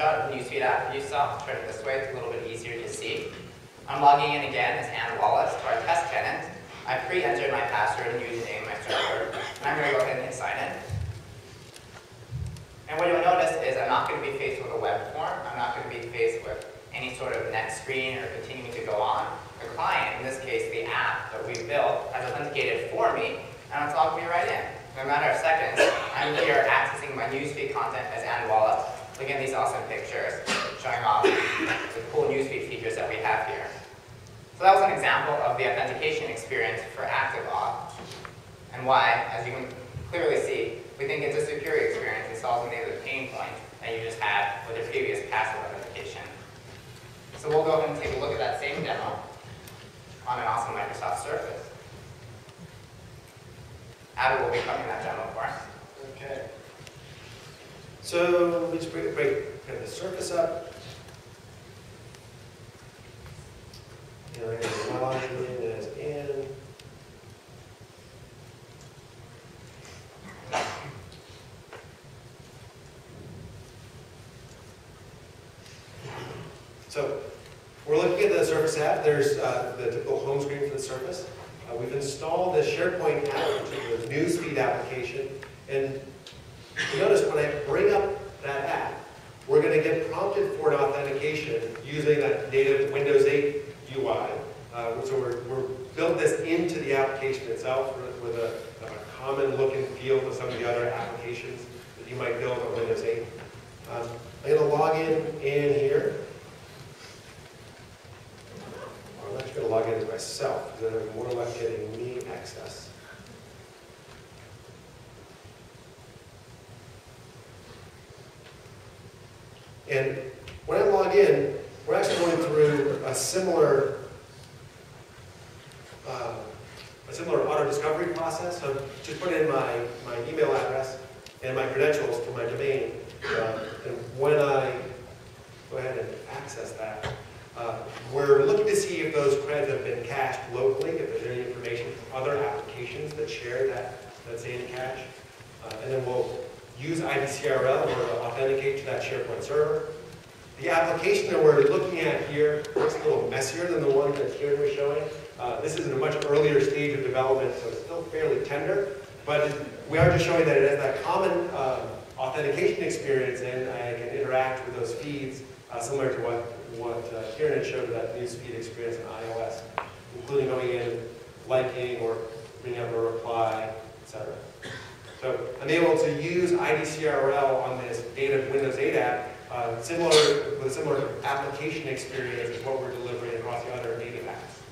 screenshot of the newsfeed app that you saw. Turn it this way, it's a little bit easier to see. I'm logging in again as Ann Wallace to our test tenant. I pre-entered my password and username, my server, and I'm going to go ahead and hit sign in. And what you'll notice is I'm not going to be faced with a web form. I'm not going to be faced with any sort of net screen or continuing to go on. The client, in this case the app that we built, has authenticated for me, and it's logged me right in. In a matter of seconds, I'm here accessing my newsfeed content as Ann Wallace, looking at these awesome pictures, showing off the cool newsfeed features that we have here. So that was an example of the authentication experience for ActiveAuth, and why, as you can clearly see, we think it's a superior experience. It solves many of the pain points that you just had with the previous passive authentication. So we'll go ahead and take a look at that same demo on an awesome Microsoft Surface. Abby will be covering that demo for us. Okay. So we just bring the Surface up. And I'm going to log in as Ann. So we're looking at the Surface app. There's the typical home screen for the Surface. We've installed the SharePoint app, which is the newsfeed application. And you notice when I bring up that app, we're going to get prompted for an authentication using that native Windows 8 UI. So we're built this into the application itself with a common look and feel to some of the other applications that you might build on Windows 8. I'm going to log in here. I'm actually going to log in as myself, because I'm more or less getting me access. And when I log in, we're actually going through a similar auto discovery process. So just put in my email address and my credentials for my domain. And when I go ahead and access that, we're looking to see if those creds have been cached locally, if there's any information from other applications that share that same cache. And then we'll use IDRCL in order to authenticate to that SharePoint server. The application that we're looking at here looks a little messier than the one that Kieran was showing. This is in a much earlier stage of development, so it's still fairly tender. But we are just showing that it has that common authentication experience, and I can interact with those feeds similar to what Kieran had showed with that newsfeed experience in iOS, including going in, liking, or being able to reply, etc. So I'm able to use IDRCL on this native Windows 8 app, with a similar application experience as what we're delivering across the other native apps.